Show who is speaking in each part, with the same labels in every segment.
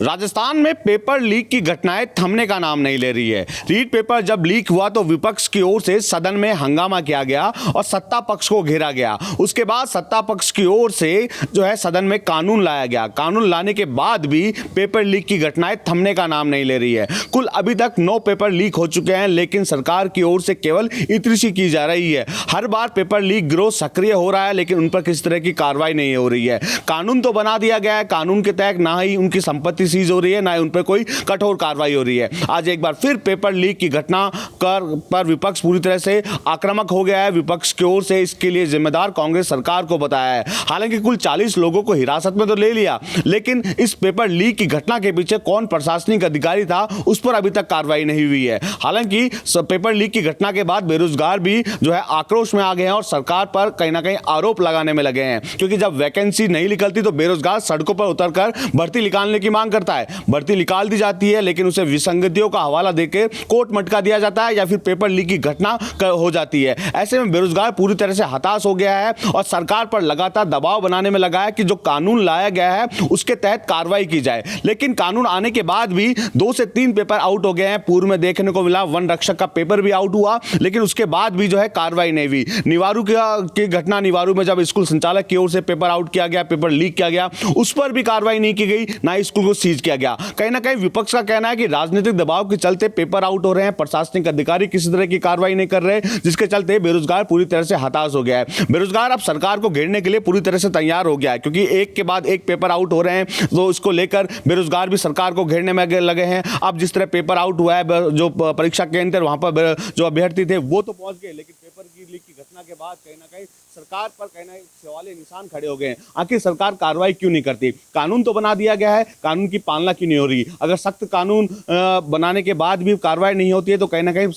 Speaker 1: राजस्थान में paper leak की घटनाएं थमने का नाम नहीं ले रही है। रीट पेपर जब लीक हुआ तो विपक्ष की ओर से सदन में हंगामा किया गया और सत्ता पक्ष को घेरा गया। उसके बाद सत्ता पक्ष की ओर से जो है सदन में कानून लाया गया। कानून लाने के बाद भी पेपर लीक की घटनाएं थमने का नाम नहीं ले रही है। कुल अभी तक 9 पेपर लीक हो चुके हैं, लेकिन सरकार की ओर से केवल इतनी सी की जा रही है। हर बार पेपर लीक गिरोह सक्रिय हो रहा है, लेकिन उन पर किसी तरह की कार्रवाई नहीं हो रही है। कानून तो बना दिया गया है, कानून के तहत ना ही उनकी संपत्ति सीज हो रही है, ना ही उन पर कोई कठोर कार्रवाई हो रही है। आज एक बार फिर पेपर लीक की घटना पर विपक्ष पूरी तरह से आक्रामक हो गया है। विपक्ष की ओर से इसके लिए जिम्मेदार कांग्रेस सरकार को बताया है। हालांकि कुल 40 लोगों को हिरासत में तो ले लिया, लेकिन इस पेपर लीक की घटना के पीछे कौन प्रशासनिक अधिकारी था उस पर अभी तक कार्रवाई नहीं हुई है। हालांकि पेपर लीक की घटना के बाद बेरोजगार भी जो है आक्रोश में आ गए हैं और सरकार पर कहीं ना कहीं आरोप लगाने में लगे हैं, क्योंकि जब वैकेंसी नहीं निकलती तो बेरोजगार सड़कों पर उतरकर भर्ती निकालने की मांग करता है। भर्ती निकाल दी जाती है, लेकिन उसे विसंगतियों का हवाला देकर कोर्ट मटका दिया जाता है या फिर पेपर लीक की घटना हो जाती है। ऐसे में बेरोजगार पूरी तरह से हताश हो गया है और सरकार पर लगातार दबाव बनाने में लगा है कि जो कानून लाया गया है उसके तहत कार्रवाई की जाए। लेकिन कानून आने के बाद भी 2 से 3 पेपर आउट हो गए हैं। पूर्व में देखने को मिला वन रक्षक का पेपर भी आउट हुआ, लेकिन उसके बाद भी जो है कार्रवाई नहीं हुई। निवारू की घटना, निवारू में जब स्कूल संचालक की ओर से पेपर आउट किया गया, पेपर लीक किया गया, उस पर भी कार्रवाई नहीं की गई, ना स्कूल को सीज किया गया। कहीं ना कहीं विपक्ष का कहना है कि राजनीतिक दबाव के चलते पेपर आउट हो रहे हैं, प्रशासनिक अधिकारी किसी तरह की कार्रवाई नहीं कर रहे, जिसके चलते बेरोजगार पूरी तरह से हताश हो गया है। बेरोजगार अब सरकार को घेरने के लिए पूरी तरह से तैयार हो गया है, क्योंकि एक के बाद एक पेपर आउट हो रहे हैं, तो इसको लेकर बेरोजगार भी सरकार को घेरने में लगे हैं। अब जिस तरह पेपर आउट हुआ है, जो परीक्षा केंद्र वहां पर जो अभ्यर्थी थे वो तो पहुंच गए, लेकिन पेपर की लीक की घटना के बाद कहीं ना कहीं सरकार पर कहना सवालिया निशान खड़े हो गए हैं। आखिर सरकार कार्रवाई क्यों नहीं करती? कानून तो बना दिया गया है, कानून की पालना क्यों नहीं हो रही? अगर सख्त कानून बनाने के बाद भी कार्रवाई नहीं होती है तो कहीं ना कहीं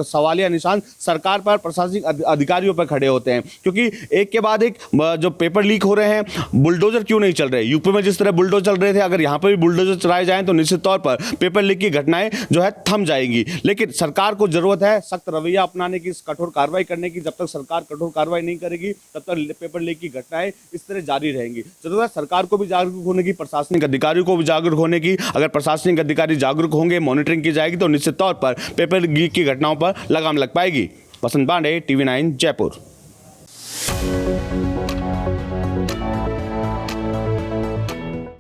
Speaker 1: सवालिया निशान सरकार पर, प्रशासनिक अधिकारियों पर खड़े होते हैं, क्योंकि एक के बाद एक जो पेपर लीक हो रहे हैं, बुलडोजर क्यों नहीं चल रहे? यूपी में जिस तरह बुलडोजर चल रहे थे, अगर यहाँ पर भी बुलडोजर चलाए जाएं तो निश्चित तौर पर पेपर लीक की घटनाएं जो है थम जाएंगी। लेकिन सरकार को जरूरत है सख्त रवैया अपनाने की, कठोर कार्रवाई करने की। जब तक सरकार कठोर कार्रवाई नहीं करेगी तब तक पेपर लीक की घटनाएं इस तरह जारी रहेंगी। जरूरत है सरकार को भी जागरूक होने की, प्रशासनिक अधिकारियों को भी जागरूक होने की। अगर प्रशासनिक अधिकारी जागरूक होंगे, मॉनिटरिंग की जाएगी, तो निश्चित तौर पर पेपर लीक की घटनाओं पर लगाम लग पाएगी। वसंत पांडे, TV9 जयपुर।